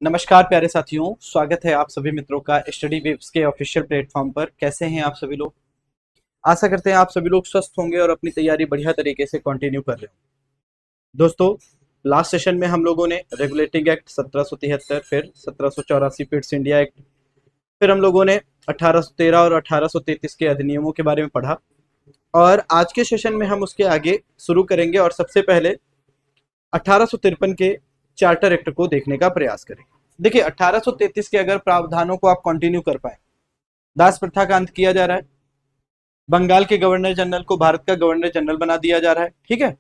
नमस्कार प्यारे साथियों, स्वागत है आप सभी मित्रों का स्टडी वेव्स के ऑफिशियल प्लेटफॉर्म पर। कैसे हैं आप सभी लोग? आशा करते हैं आप सभी लोग स्वस्थ होंगे और अपनी तैयारी बढ़िया तरीके से कंटिन्यू कर रहे हो। दोस्तों, लास्ट सेशन में हम लोगों ने रेगुलेटिंग एक्ट 1773, फिर 1784 पिट्स इंडिया एक्ट, फिर हम लोगों ने 1813 और 1833 के अधिनियमों के बारे में पढ़ा और आज के सेशन में हम उसके आगे शुरू करेंगे और सबसे पहले 1853 के चार्टर एक्ट को देखने का प्रयास करेंगे। देखिए, 1833 के अगर प्रावधानों को आप कंटिन्यू कर पाए, दास प्रथा का अंत किया जा रहा है, बंगाल के गवर्नर जनरल को भारत का गवर्नर जनरल बना दिया जा रहा है, ठीक है।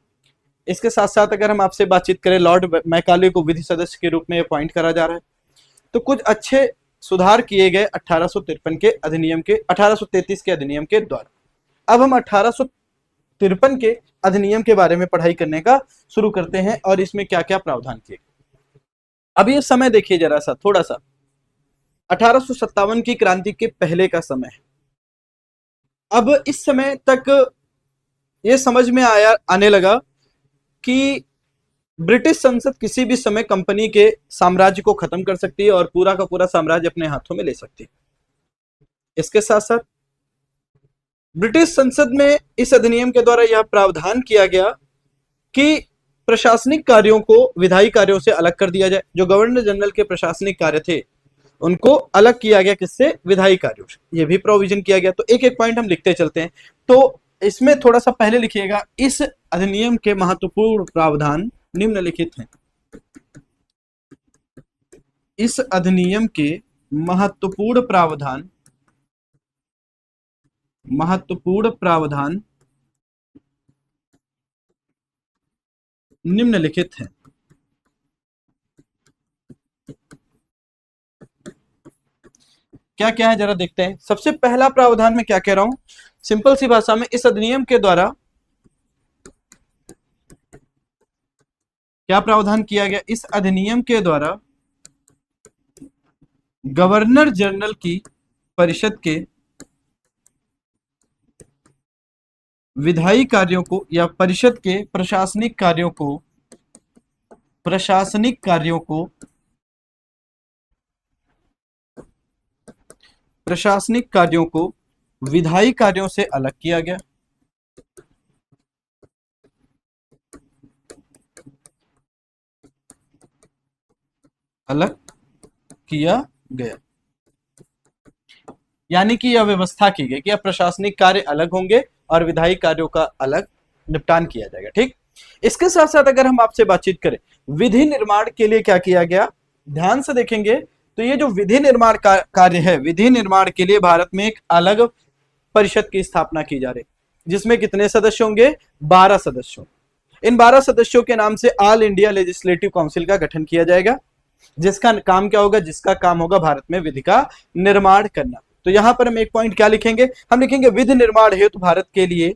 इसके साथ साथ अगर हम आपसे बातचीत करें, लॉर्ड मैकाले को विधि सदस्य के रूप में अपॉइंट करा जा रहा है। तो कुछ अच्छे सुधार किए गए 1853 के अधिनियम के 1833 के अधिनियम के द्वारा। अब हम 1853 के अधिनियम के बारे में पढ़ाई करने का शुरू करते हैं और इसमें क्या क्या प्रावधान किए। अब ये समय देखिए जरा सा, थोड़ा सा 1857 की क्रांति के पहले का समय है। अब इस समय तक ये समझ में आने लगा कि ब्रिटिश संसद किसी भी समय कंपनी के साम्राज्य को खत्म कर सकती है और पूरा का पूरा साम्राज्य अपने हाथों में ले सकती है। इसके साथ साथ ब्रिटिश संसद में इस अधिनियम के द्वारा यह प्रावधान किया गया कि प्रशासनिक कार्यों को विधायी कार्यों से अलग कर दिया जाए। जो गवर्नर जनरल के प्रशासनिक कार्य थे उनको अलग किया गया, किससे? विधायी कार्यों से। यह भी प्रोविजन किया गया। तो एक एक पॉइंट हम लिखते चलते हैं। तो इसमें थोड़ा सा पहले लिखिएगा, इस अधिनियम के महत्वपूर्ण प्रावधान निम्नलिखित हैं। इस अधिनियम के महत्वपूर्ण प्रावधान निम्नलिखित हैं। क्या क्या है जरा देखते हैं। सबसे पहला प्रावधान में क्या कह रहा हूं, सिंपल सी भाषा में, इस अधिनियम के द्वारा क्या प्रावधान किया गया? इस अधिनियम के द्वारा गवर्नर जनरल की परिषद के विधायी कार्यों को या परिषद के प्रशासनिक कार्यों को विधायी कार्यों से अलग किया गया। यानी कि यह व्यवस्था की गई कि अब प्रशासनिक कार्य अलग होंगे और विधायी कार्यों का अलग निपटान किया जाएगा। ठीक। इसके साथ साथ अगर हम आपसे बातचीत करें, विधि निर्माण के लिए क्या किया गया, ध्यान से देखेंगे तो ये जो विधि निर्माण कार्य है, विधि निर्माण के लिए भारत में एक अलग परिषद की स्थापना की जा रही, जिसमें कितने सदस्य होंगे? 12 सदस्य। इन 12 सदस्यों के नाम से ऑल इंडिया लेजिस्लेटिव काउंसिल का गठन किया जाएगा, जिसका काम क्या होगा? जिसका काम होगा भारत में विधि का निर्माण करना। तो यहां पर हम एक पॉइंट क्या लिखेंगे? हम लिखेंगे विधि निर्माण हेतु भारत के लिए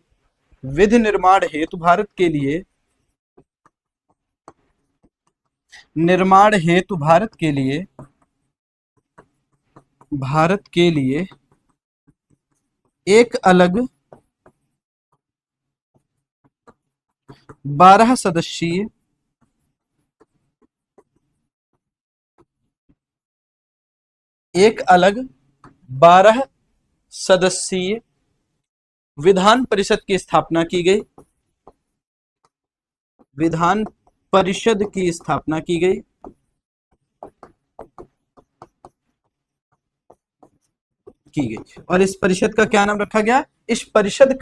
एक अलग 12 सदस्यीय विधान परिषद की स्थापना की गई। विधान परिषद की स्थापना की गई और इस परिषद का क्या नाम रखा गया? इस परिषद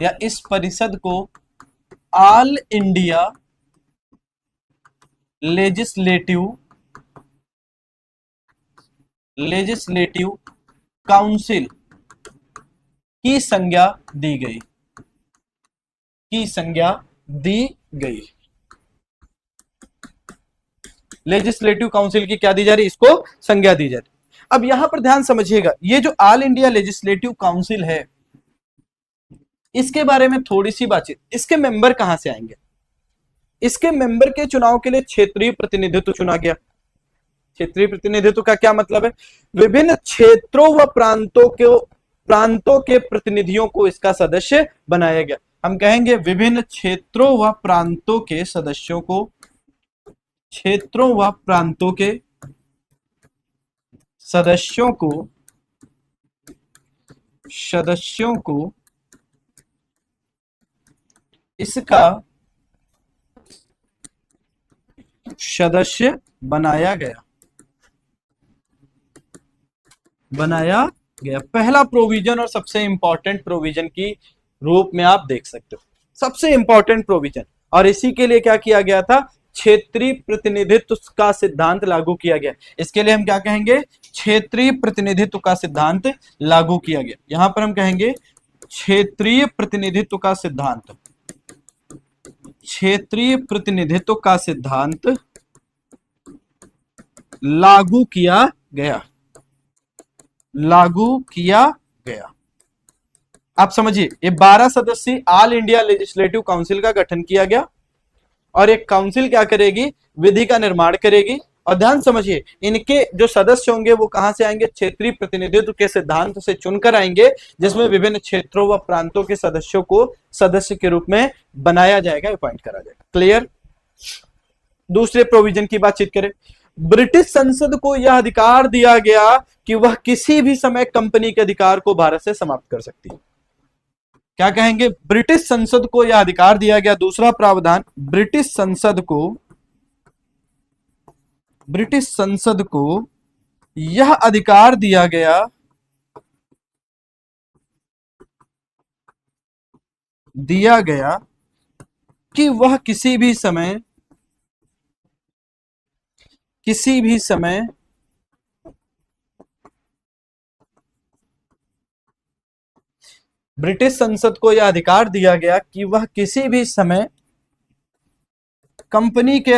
या इस परिषद को ऑल इंडिया लेजिस्लेटिव काउंसिल की संज्ञा दी गई। लेजिस्लेटिव काउंसिल की क्या दी जा रही? इसको संज्ञा दी जा रही। अब यहां पर ध्यान समझिएगा, ये जो ऑल इंडिया लेजिस्लेटिव काउंसिल है, इसके बारे में थोड़ी सी बातचीत। इसके मेंबर कहां से आएंगे? इसके मेंबर के चुनाव के लिए क्षेत्रीय प्रतिनिधित्व चुना गया। क्षेत्रीय प्रतिनिधित्व का क्या मतलब है? विभिन्न क्षेत्रों व प्रांतों के प्रतिनिधियों को इसका सदस्य बनाया गया। हम कहेंगे विभिन्न क्षेत्रों व प्रांतों के सदस्यों को, क्षेत्रों व प्रांतों के सदस्यों को इसका सदस्य बनाया गया। पहला प्रोविजन और सबसे इंपॉर्टेंट प्रोविजन की रूप में आप देख सकते हो, सबसे इंपॉर्टेंट प्रोविजन। और इसी के लिए क्या किया गया था, क्षेत्रीय प्रतिनिधित्व का सिद्धांत लागू किया गया। इसके लिए हम क्या कहेंगे, क्षेत्रीय प्रतिनिधित्व का सिद्धांत लागू किया गया। यहां पर हम कहेंगे क्षेत्रीय प्रतिनिधित्व का सिद्धांत, क्षेत्रीय प्रतिनिधित्व का सिद्धांत लागू किया गया। आप समझिए, ये 12 सदस्यीय ऑल इंडिया लेजिस्लेटिव काउंसिल का गठन किया गया और एक काउंसिल क्या करेगी, विधि का निर्माण करेगी। और ध्यान समझिए, इनके जो सदस्य होंगे वो कहां से आएंगे, क्षेत्रीय प्रतिनिधित्व के सिद्धांत से चुनकर आएंगे, जिसमें विभिन्न क्षेत्रों व प्रांतों के सदस्यों को सदस्य के रूप में बनाया जाएगा, अपॉइंट करा जाएगा। क्लियर। दूसरे प्रोविजन की बातचीत करें, ब्रिटिश संसद को यह अधिकार दिया गया कि वह किसी भी समय कंपनी के अधिकार को भारत से समाप्त कर सकती है। क्या कहेंगे, ब्रिटिश संसद को यह अधिकार दिया गया। दूसरा प्रावधान, ब्रिटिश संसद को यह अधिकार दिया गया कि वह किसी भी समय ब्रिटिश संसद को यह अधिकार दिया गया कि वह किसी भी समय कंपनी के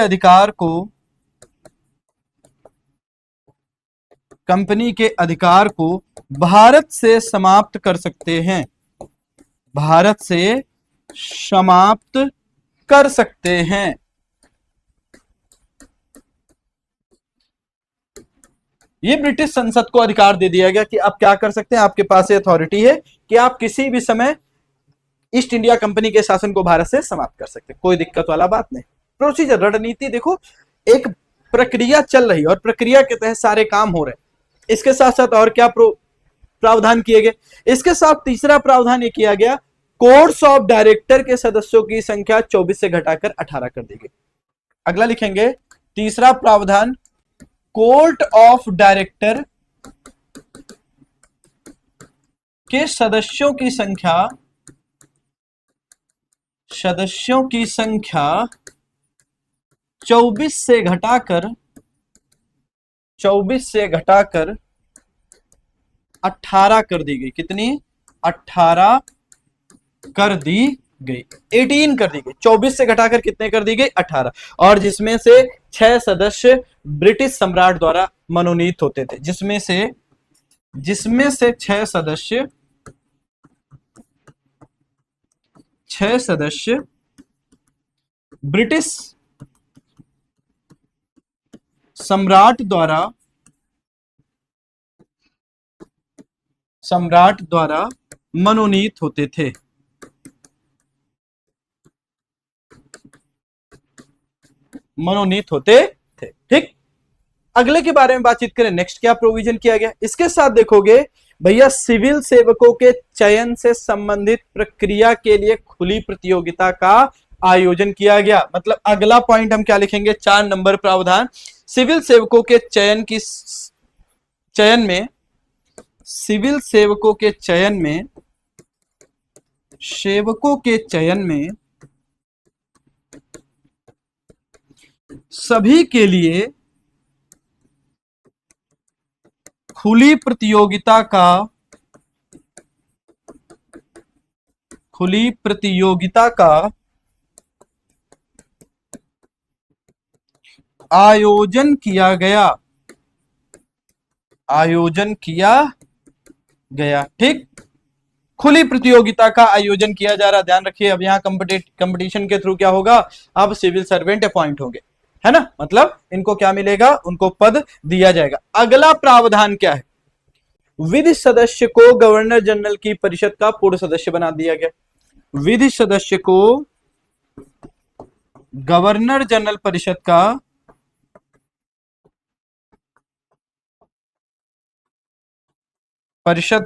अधिकार को भारत से समाप्त कर सकते हैं, भारत से समाप्त कर सकते हैं। ये ब्रिटिश संसद को अधिकार दे दिया गया कि आप क्या कर सकते हैं, आपके पास अथॉरिटी है कि आप किसी भी समय ईस्ट इंडिया कंपनी के शासन को भारत से समाप्त कर सकते हैं। कोई दिक्कत वाला बात नहीं। प्रोसीजर, रणनीति, देखो एक प्रक्रिया चल रही है और प्रक्रिया के तहत सारे काम हो रहे हैं। इसके साथ साथ और क्या प्रावधान किए गए, इसके साथ तीसरा प्रावधान ये किया गया, कोर्ट्स ऑफ डायरेक्टर के सदस्यों की संख्या 24 से घटाकर 18 कर दी गई। अगला लिखेंगे, तीसरा प्रावधान, कोर्ट ऑफ डायरेक्टर के सदस्यों की संख्या 24 से घटाकर 18 कर दी गई। कितनी? 18 कर दी गई, 18 कर दी गई। 24 से घटाकर कितने कर दी गई? 18। और जिसमें से 6 सदस्य ब्रिटिश सम्राट द्वारा मनोनीत होते थे, जिसमें से 6 सदस्य ब्रिटिश सम्राट द्वारा मनोनीत होते थे। ठीक। अगले के बारे में बातचीत करें, नेक्स्ट क्या प्रोविजन किया गया। इसके साथ देखोगे भैया, सिविल सेवकों के चयन से संबंधित प्रक्रिया के लिए खुली प्रतियोगिता का आयोजन किया गया। मतलब अगला पॉइंट हम क्या लिखेंगे, 4 नंबर प्रावधान, सिविल सेवकों के चयन में सभी के लिए खुली प्रतियोगिता का आयोजन किया गया। ठीक, खुली प्रतियोगिता का आयोजन किया जा रहा। ध्यान रखिए, अब यहाँ कंपटीशन के थ्रू क्या होगा, अब सिविल सर्वेंट अपॉइंट होंगे, है ना। मतलब इनको क्या मिलेगा, उनको पद दिया जाएगा। अगला प्रावधान क्या है, विधि सदस्य को गवर्नर जनरल की परिषद का पूर्ण सदस्य बना दिया गया। विधि सदस्य को गवर्नर जनरल परिषद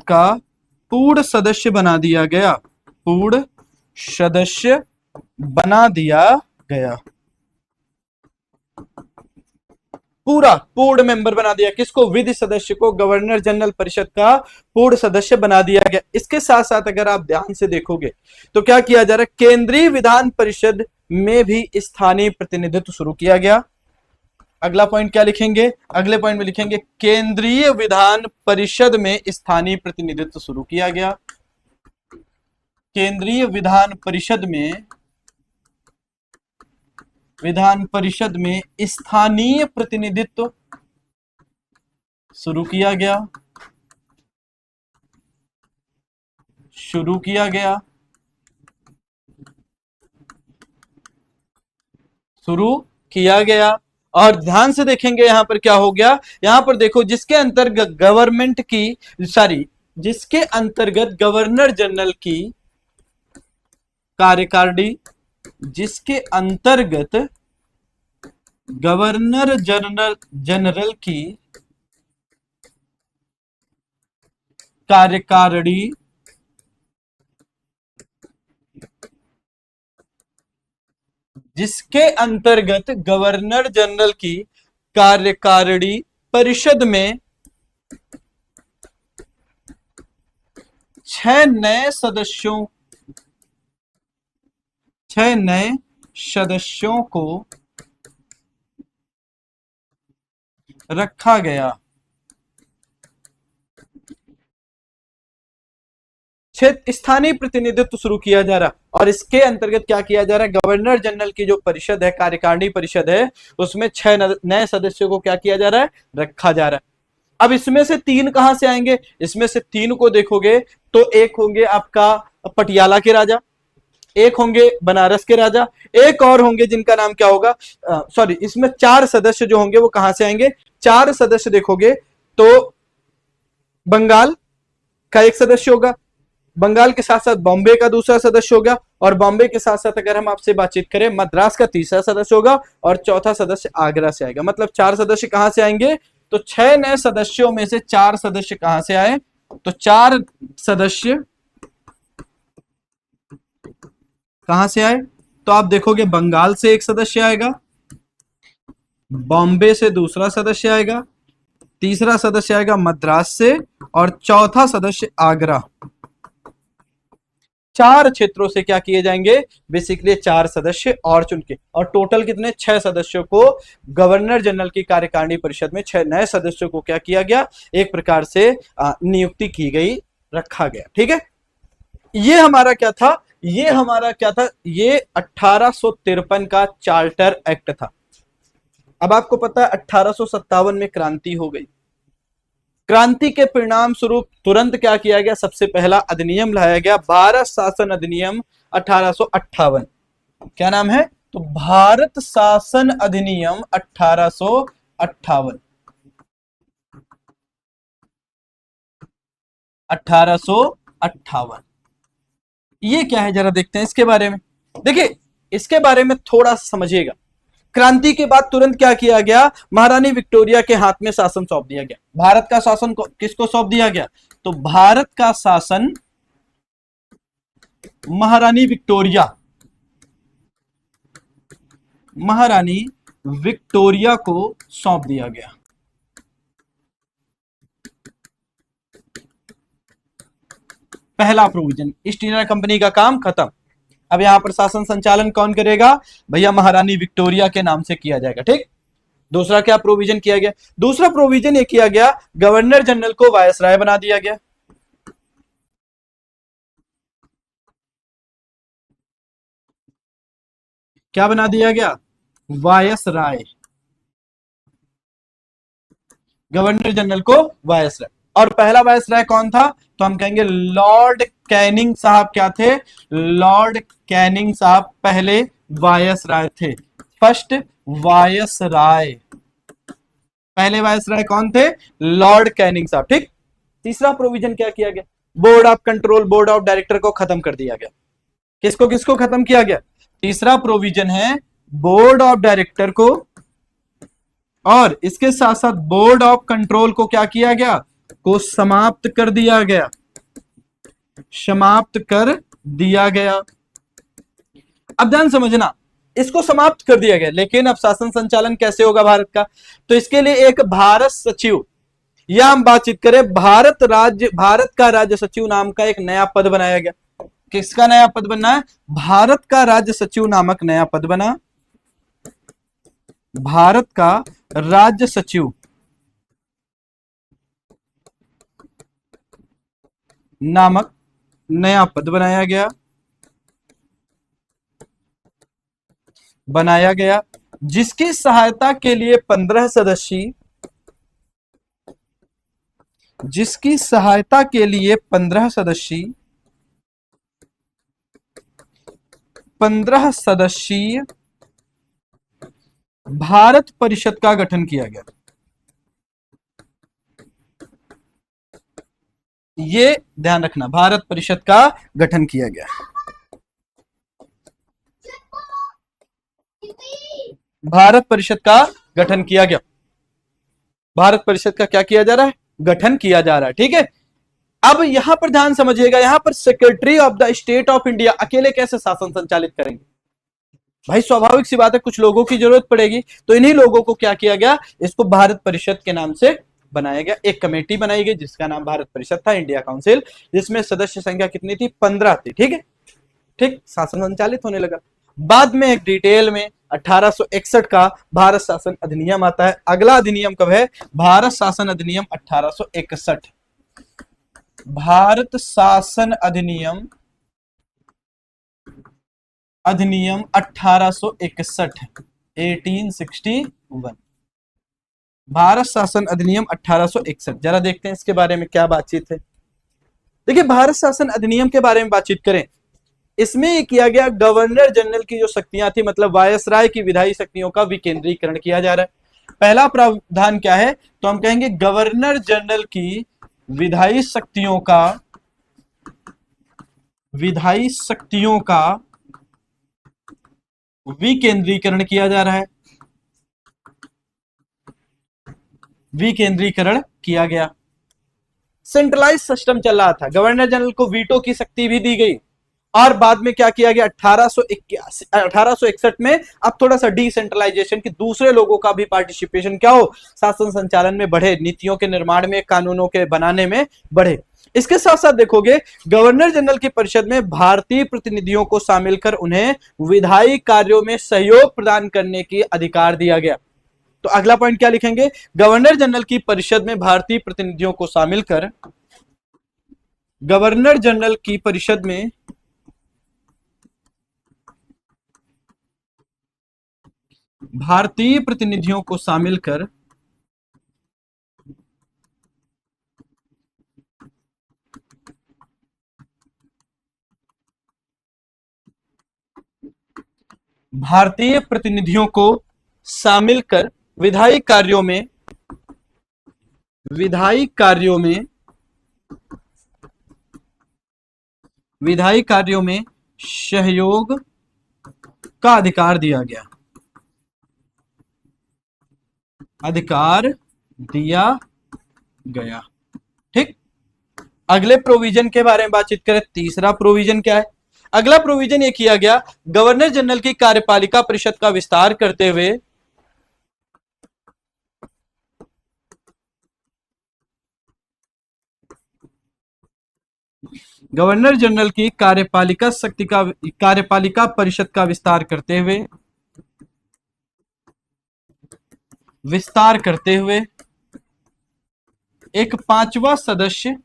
का पूर्ण सदस्य बना दिया गया। पूर्ण सदस्य बना दिया गया। पूरा पूर्ण मेंबर बना दिया किसको? विधि सदस्य को गवर्नर जनरल परिषद का पूर्ण सदस्य बना दिया गया। इसके साथ साथ अगर आप ध्यान से देखोगे तो क्या किया जा रहा है, केंद्रीय विधान परिषद में भी स्थानीय प्रतिनिधित्व शुरू किया गया। अगला पॉइंट क्या लिखेंगे? अगले पॉइंट में लिखेंगे केंद्रीय विधान परिषद में स्थानीय प्रतिनिधित्व शुरू किया गया। केंद्रीय विधान परिषद में स्थानीय प्रतिनिधित्व शुरू किया गया। और ध्यान से देखेंगे यहां पर क्या हो गया। यहां पर देखो जिसके अंतर्गत जिसके अंतर्गत गवर्नर जनरल की कार्यकारिणी, जिसके अंतर्गत गवर्नर जनरल की कार्यकारिणी गवर्नर जनरल की कार्यकारिणी परिषद में 6 नए सदस्यों को रखा गया। स्थानीय प्रतिनिधित्व शुरू किया जा रहा और इसके अंतर्गत क्या किया जा रहा है, गवर्नर जनरल की जो परिषद है, कार्यकारिणी परिषद है, उसमें 6 नए सदस्यों को क्या किया जा रहा है, रखा जा रहा है। अब इसमें से 3 कहां से आएंगे? इसमें से 3 को देखोगे तो एक होंगे आपका पटियाला के राजा, एक होंगे बनारस के राजा, एक और होंगे जिनका नाम क्या होगा, सॉरी, इसमें 4 सदस्य जो होंगे वो कहां से आएंगे? 4 सदस्य देखोगे तो बंगाल का एक सदस्य होगा, बंगाल के साथ साथ बॉम्बे का दूसरा सदस्य होगा, और बॉम्बे के साथ साथ अगर हम आपसे बातचीत करें मद्रास का तीसरा सदस्य होगा, और चौथा सदस्य आगरा से आएगा। मतलब 4 सदस्य कहां से आएंगे? तो 6 नए सदस्यों में से 4 सदस्य कहां से आए? तो 4 सदस्य कहां से आए? तो आप देखोगे बंगाल से एक सदस्य आएगा, बॉम्बे से दूसरा सदस्य आएगा, तीसरा सदस्य आएगा मद्रास से, और चौथा सदस्य आगरा। 4 क्षेत्रों से क्या किए जाएंगे? बेसिकली 4 सदस्य और चुनके, और टोटल कितने? 6 सदस्यों को गवर्नर जनरल की कार्यकारिणी परिषद में 6 नए सदस्यों को क्या किया गया? एक प्रकार से नियुक्ति की गई, रखा गया। ठीक है, ये हमारा क्या था? ये 1853 का चार्टर एक्ट था। अब आपको पता है 1857 में क्रांति हो गई। क्रांति के परिणाम स्वरूप तुरंत क्या किया गया? सबसे पहला अधिनियम लाया गया, भारत शासन अधिनियम 1858। क्या नाम है? तो भारत शासन अधिनियम 1858। 1858 ये क्या है, जरा देखते हैं इसके बारे में। देखिए, इसके बारे में थोड़ा समझिएगा। क्रांति के बाद तुरंत क्या किया गया? महारानी विक्टोरिया के हाथ में शासन सौंप दिया गया। भारत का शासन को किसको सौंप दिया गया? तो भारत का शासन महारानी विक्टोरिया को सौंप दिया गया। पहला प्रोविजन, ईस्ट इंडिया कंपनी का काम खत्म। अब यहां पर शासन संचालन कौन करेगा? भैया महारानी विक्टोरिया के नाम से किया जाएगा। ठीक। दूसरा क्या प्रोविजन किया गया? दूसरा प्रोविजन ये किया गया, गवर्नर जनरल को वायसराय बना दिया गया। क्या बना दिया गया? वायसराय। गवर्नर जनरल को वायसराय। और पहला वायसराय कौन था? तो हम कहेंगे लॉर्ड कैनिंग साहब। क्या थे? लॉर्ड कैनिंग साहब पहले वायसराय थे, फर्स्ट वायसराय। पहले वायसराय कौन थे? लॉर्ड कैनिंग साहब। ठीक। तीसरा प्रोविजन क्या किया गया? Board of control, board of director को खत्म कर दिया गया। किसको किसको खत्म किया गया? तीसरा प्रोविजन है बोर्ड ऑफ डायरेक्टर को, और इसके साथ साथ बोर्ड ऑफ कंट्रोल को क्या किया गया? को समाप्त कर दिया गया, समाप्त कर दिया गया। अब ध्यान समझना, इसको समाप्त कर दिया गया, लेकिन अब शासन संचालन कैसे होगा भारत का? तो इसके लिए एक भारत सचिव, या हम बातचीत करें भारत का राज्य सचिव नाम का एक नया पद बनाया गया। किसका नया पद बनना है? भारत का राज्य सचिव नामक नया पद बना। भारत का राज्य सचिव नामक नया पद बनाया गया, जिसकी सहायता के लिए 15 सदस्यीय, जिसकी सहायता के लिए 15 सदस्यीय भारत परिषद का गठन किया गया। ये ध्यान रखना, भारत परिषद का गठन किया गया। भारत परिषद का गठन किया गया। भारत परिषद का क्या किया जा रहा है? गठन किया जा रहा है। ठीक है, अब यहां पर ध्यान समझिएगा, यहां पर secretary of the state of India अकेले कैसे शासन संचालित करेंगे? भाई स्वाभाविक सी बात है, कुछ लोगों की जरूरत पड़ेगी, तो इन्हीं लोगों को क्या किया गया? इसको भारत परिषद के नाम से बनाया गया। एक कमेटी बनाई गई जिसका नाम भारत परिषद था, इंडिया काउंसिल, जिसमें सदस्य संख्या कितनी थी? 15 थी। ठीक है, ठीक, शासन संचालित होने लगा। बाद में एक डिटेल में 1861 का भारत शासन अधिनियम आता है। अगला अधिनियम कब है? भारत शासन अधिनियम 1861। भारत शासन अधिनियम 1861, 1861। भारत शासन अधिनियम 1861, जरा देखते हैं इसके बारे में क्या बातचीत है। देखिए, भारत शासन अधिनियम के बारे में बातचीत करें, इसमें ये किया गया गवर्नर जनरल की जो शक्तियां थी, मतलब वायसराय की विधायी शक्तियों का विकेंद्रीकरण किया जा रहा है। पहला प्रावधान क्या है? तो हम कहेंगे गवर्नर जनरल की विधायी शक्तियों का विकेंद्रीकरण किया जा रहा है। विकेंद्रीकरण किया गया। सेंट्रलाइज सिस्टम चल रहा था, गवर्नर जनरल को वीटो की शक्ति भी दी गई, और बाद में क्या किया गया? 1861 में अब थोड़ा सा डिसेंट्रलाइजेशन, की दूसरे लोगों का भी पार्टिसिपेशन क्या हो? शासन संचालन में बढ़े, नीतियों के निर्माण में, कानूनों के बनाने में बढ़े। इसके साथ साथ देखोगे, गवर्नर जनरल की परिषद में भारतीय प्रतिनिधियों को शामिल कर उन्हें विधायी कार्यों में सहयोग प्रदान करने की अधिकार दिया गया। तो अगला पॉइंट क्या लिखेंगे? गवर्नर जनरल की परिषद में भारतीय प्रतिनिधियों को शामिल कर, गवर्नर जनरल की परिषद में भारतीय प्रतिनिधियों को शामिल कर भारतीय प्रतिनिधियों को शामिल कर विधायी कार्यों में सहयोग का अधिकार दिया गया। ठीक, अगले प्रोविजन के बारे में बातचीत करें। तीसरा प्रोविजन क्या है? अगला प्रोविजन ये किया गया, गवर्नर जनरल की कार्यपालिका परिषद का विस्तार करते हुए गवर्नर जनरल की कार्यपालिका परिषद का विस्तार करते हुए एक पांचवा सदस्य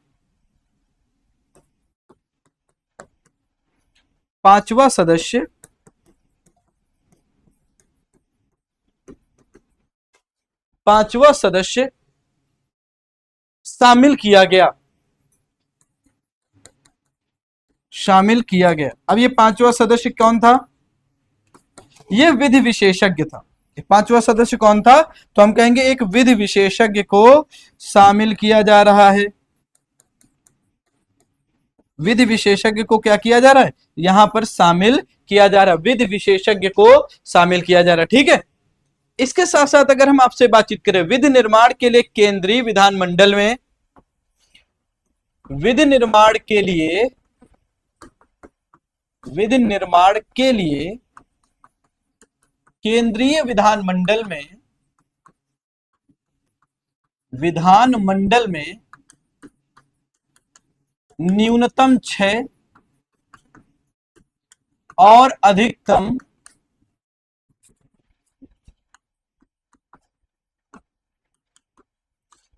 शामिल किया गया। अब ये पांचवा सदस्य कौन था? ये विधि विशेषज्ञ था। पांचवा सदस्य कौन था? तो हम कहेंगे एक विधि विशेषज्ञ को शामिल किया जा रहा है। विधि विशेषज्ञ को क्या किया जा रहा है, यहां पर शामिल किया जा रहा है, विधि विशेषज्ञ को शामिल किया जा रहा है। ठीक है, इसके साथ साथ अगर हम आपसे बातचीत करें विधि निर्माण के लिए केंद्रीय विधानमंडल में, विधि निर्माण के लिए, विधि निर्माण के लिए केंद्रीय विधानमंडल में, विधानमंडल में न्यूनतम 6 और अधिकतम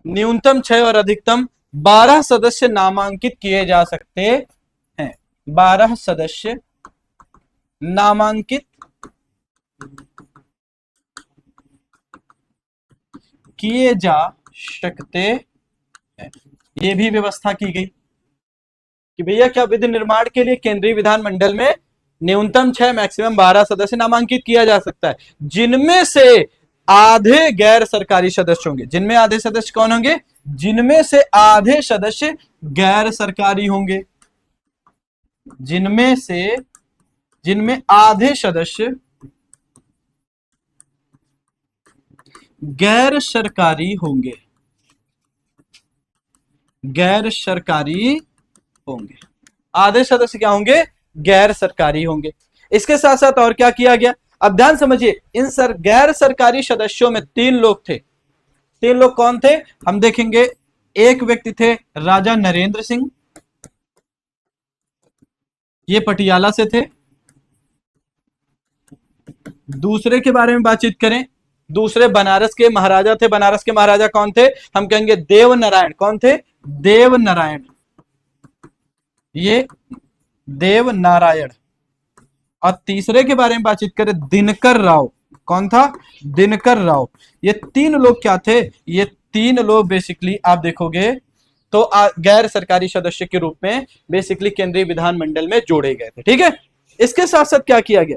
न्यूनतम 6 और अधिकतम 12 सदस्य नामांकित किए जा सकते हैं। 12 सदस्य नामांकित किए जा सकते हैं। यह भी व्यवस्था की गई कि भैया क्या विधि निर्माण के लिए केंद्रीय विधानमंडल में न्यूनतम 6 मैक्सिमम 12 सदस्य नामांकित किया जा सकता है, जिनमें से आधे गैर सरकारी सदस्य होंगे। जिनमें आधे सदस्य कौन होंगे, जिनमें से आधे सदस्य गैर सरकारी होंगे, जिनमें आधे सदस्य गैर सरकारी होंगे, गैर सरकारी होंगे, आधे सदस्य क्या होंगे, गैर सरकारी होंगे। इसके साथ साथ और क्या किया गया, अब ध्यान समझिए, इन गैर सरकारी सदस्यों में 3 लोग थे। 3 लोग कौन थे, हम देखेंगे। एक व्यक्ति थे राजा नरेंद्र सिंह, ये पटियाला से थे। दूसरे के बारे में बातचीत करें, दूसरे बनारस के महाराजा थे। बनारस के महाराजा कौन थे, हम कहेंगे देवनारायण। कौन थे, देवनारायण, ये देवनारायण। और तीसरे के बारे में बातचीत करें, दिनकर राव। कौन था, दिनकर राव। ये 3 लोग क्या थे, ये 3 लोग बेसिकली आप देखोगे तो गैर सरकारी सदस्य के रूप में बेसिकली केंद्रीय विधानमंडल में जोड़े गए थे। ठीक है, इसके साथ साथ क्या किया गया,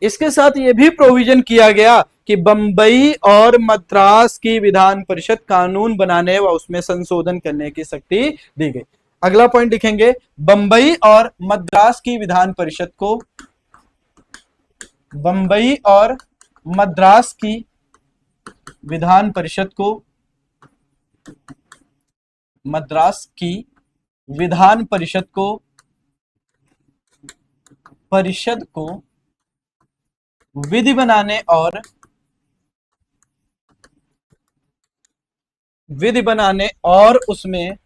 इसके साथ यह भी प्रोविजन किया गया कि बंबई और मद्रास की विधान परिषद कानून बनाने व उसमें संशोधन करने की शक्ति दी गई। अगला पॉइंट लिखेंगे, बंबई और मद्रास की विधान परिषद को, बंबई और मद्रास की विधान परिषद को, मद्रास की विधान परिषद को विधि बनाने और उसमें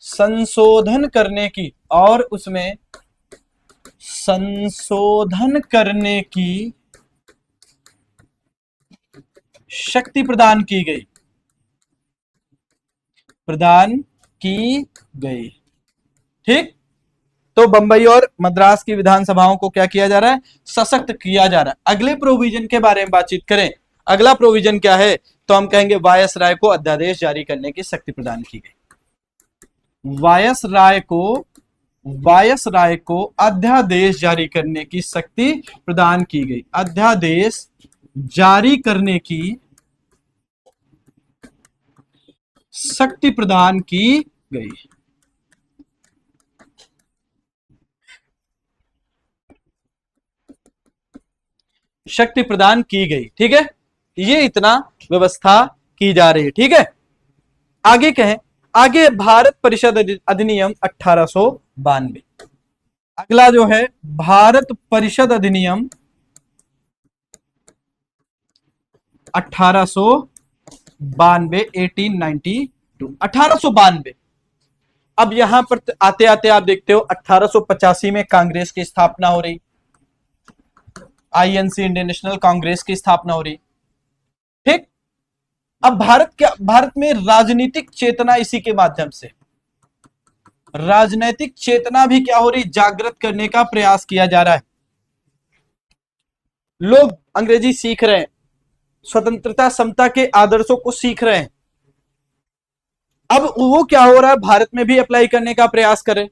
संशोधन करने की, और उसमें संशोधन करने की शक्ति प्रदान की गई, प्रदान की गई। ठीक, तो बंबई और मद्रास की विधानसभाओं को क्या किया जा रहा है, सशक्त किया जा रहा है। अगले प्रोविजन के बारे में बातचीत करें, अगला प्रोविजन क्या है, तो हम कहेंगे वायसराय को अध्यादेश जारी करने की शक्ति प्रदान की गई। वायसराय को अध्यादेश जारी करने की शक्ति प्रदान की गई, अध्यादेश जारी करने की शक्ति प्रदान की गई। शक्ति प्रदान की गई। ठीक है, ये इतना व्यवस्था की जा रही है। ठीक है, आगे कहें, आगे भारत परिषद अधिनियम 1892। अगला जो है भारत परिषद अधिनियम 1892, 1892। अब यहां पर आते आते आप देखते हो 1885 में कांग्रेस की स्थापना हो रही, आईएनसी, इंडियन नेशनल कांग्रेस की स्थापना हो रही। ठीक, अब भारत में राजनीतिक चेतना, इसी के माध्यम से राजनीतिक चेतना भी क्या हो रही, जागृत करने का प्रयास किया जा रहा है। लोग अंग्रेजी सीख रहे हैं, स्वतंत्रता समता के आदर्शों को सीख रहे हैं। अब वो क्या हो रहा है, भारत में भी अप्लाई करने का प्रयास करें।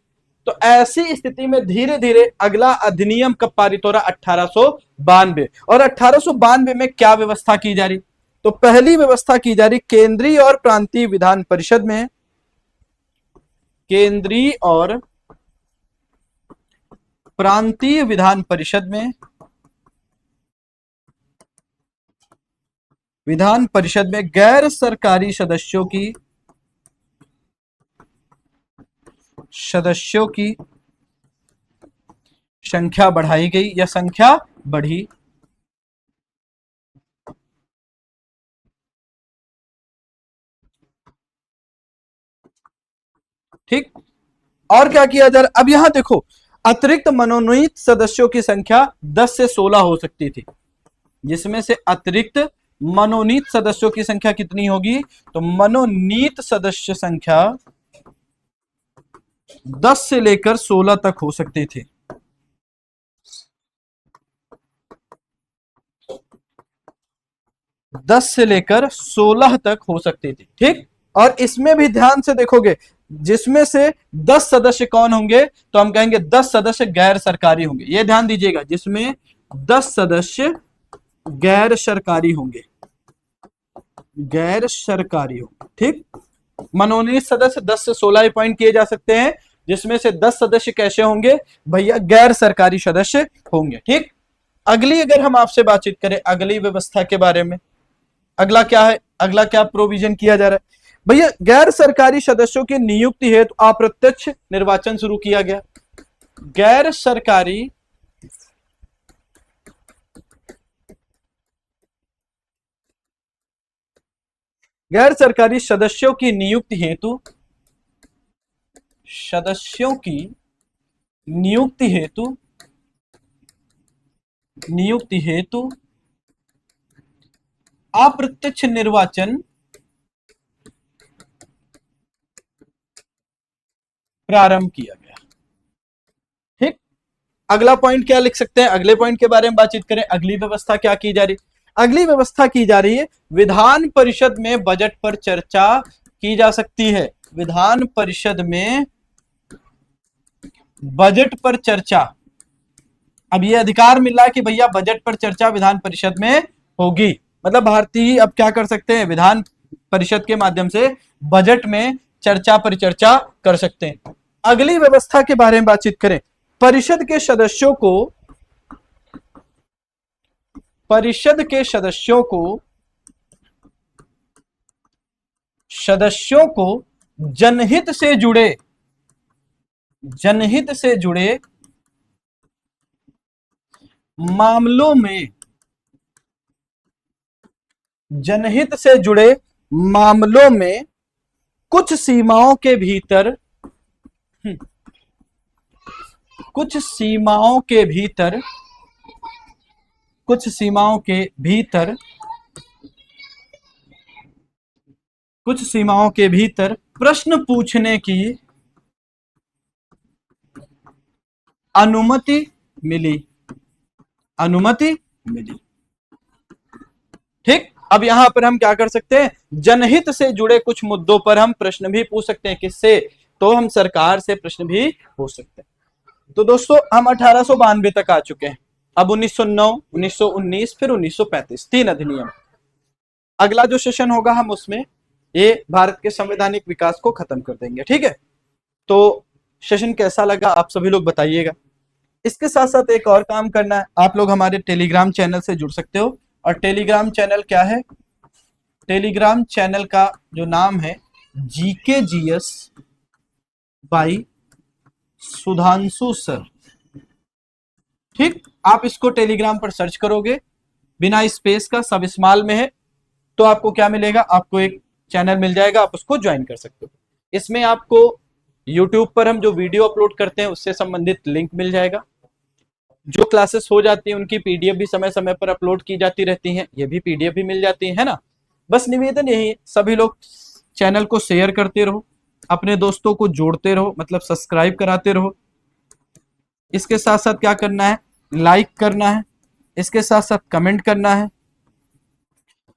तो ऐसी स्थिति में धीरे धीरे अगला अधिनियम कब पारित हो रहा, 1892। और 1892 में क्या व्यवस्था की जा रही, तो पहली व्यवस्था की जा रही, केंद्रीय और प्रांतीय विधान परिषद में, केंद्रीय और प्रांतीय विधान परिषद में गैर सरकारी सदस्यों की संख्या बढ़ाई गई या संख्या बढ़ी। ठीक, और क्या किया जा रहा, अब यहां देखो अतिरिक्त मनोनीत सदस्यों की संख्या 10 से 16 हो सकती थी, जिसमें से अतिरिक्त मनोनीत सदस्यों की संख्या कितनी होगी, तो मनोनीत सदस्य संख्या 10 से लेकर 16 तक हो सकती थी। दस से लेकर 16 तक हो सकती थी। ठीक, और इसमें भी ध्यान से देखोगे, जिसमें से 10 सदस्य कौन होंगे, तो हम कहेंगे 10 सदस्य गैर सरकारी होंगे। यह ध्यान दीजिएगा, जिसमें 10 सदस्य गैर सरकारी होंगे, गैर सरकारी होंगे। ठीक, मनोनीत सदस्य 10 से 16 अपॉइंट किए जा सकते हैं, जिसमें से 10 सदस्य कैसे होंगे भैया, गैर सरकारी सदस्य होंगे। ठीक, अगली अगर हम आपसे बातचीत करें अगली व्यवस्था के बारे में, अगला क्या है, अगला क्या प्रोविजन किया जा रहा है भैया, गैर सरकारी सदस्यों की नियुक्ति हेतु अप्रत्यक्ष निर्वाचन शुरू किया गया। गैर सरकारी सदस्यों की नियुक्ति हेतु अप्रत्यक्ष निर्वाचन प्रारंभ किया गया। ठीक, अगला पॉइंट क्या लिख सकते हैं, अगले पॉइंट के बारे में बातचीत करें। अगली व्यवस्था क्या की जा रही, अगली व्यवस्था की जा रही है विधान परिषद में बजट पर चर्चा की जा सकती है। विधान परिषद में बजट पर चर्चा, अब यह अधिकार मिल रहा है कि भैया बजट पर चर्चा विधान परिषद में होगी, मतलब भारतीय अब क्या कर सकते हैं, विधान परिषद के माध्यम से बजट में चर्चा परिचर्चा कर सकते हैं। अगली व्यवस्था के बारे में बातचीत करें, परिषद के सदस्यों को जनहित से जुड़े मामलों में कुछ सीमाओं के भीतर प्रश्न पूछने की अनुमति मिली। ठीक, अब यहां पर हम क्या कर सकते हैं, जनहित से जुड़े कुछ मुद्दों पर हम प्रश्न भी पूछ सकते हैं। किससे, तो हम सरकार से प्रश्न भी पूछ सकते हैं। तो दोस्तों हम 1892 तक आ चुके हैं, अब 1909, 1919 फिर 1935, 3 अधिनियम। अगला जो सेशन होगा हम उसमें ये भारत के संवैधानिक विकास को खत्म कर देंगे। ठीक है, तो सेशन कैसा लगा आप सभी लोग बताइएगा। इसके साथ साथ एक और काम करना है, आप लोग हमारे टेलीग्राम चैनल से जुड़ सकते हो। और टेलीग्राम चैनल क्या है, टेलीग्राम चैनल का जो नाम है GK GS by Sudhanshu sir. ठीक, आप इसको टेलीग्राम पर सर्च करोगे बिना स्पेस का, सब स्मॉल में है, तो आपको क्या मिलेगा, आपको एक चैनल मिल जाएगा, आप उसको ज्वाइन कर सकते हो। इसमें आपको यूट्यूब पर हम जो वीडियो अपलोड करते हैं उससे संबंधित लिंक मिल जाएगा। जो क्लासेस हो जाती है उनकी पीडीएफ भी समय समय पर अपलोड की जाती रहती हैं, ये भी पीडीएफ भी मिल जाती है ना। बस निवेदन यही है, सभी लोग चैनल को शेयर करते रहो, अपने दोस्तों को जोड़ते रहो, मतलब सब्सक्राइब कराते रहो। इसके साथ साथ क्या करना है, लाइक करना है, इसके साथ साथ कमेंट करना है,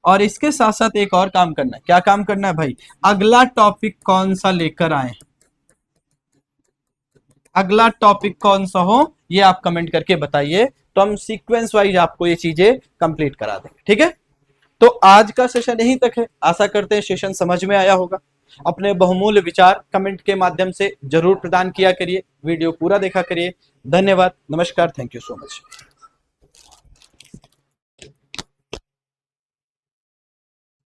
और इसके साथ साथ एक और काम करना है। क्या काम करना है भाई, अगला टॉपिक कौन सा लेकर आए, अगला टॉपिक कौन सा हो ये आप कमेंट करके बताइए, तो हम सीक्वेंस वाइज आपको ये चीजें कंप्लीट करा देंगे। ठीक है, तो आज का सेशन यहीं तक है, आशा करते हैं सेशन समझ में आया होगा। अपने बहुमूल्य विचार कमेंट के माध्यम से जरूर प्रदान किया करिए। वीडियो पूरा देखा करिए। धन्यवाद, नमस्कार, थैंक यू सो मच।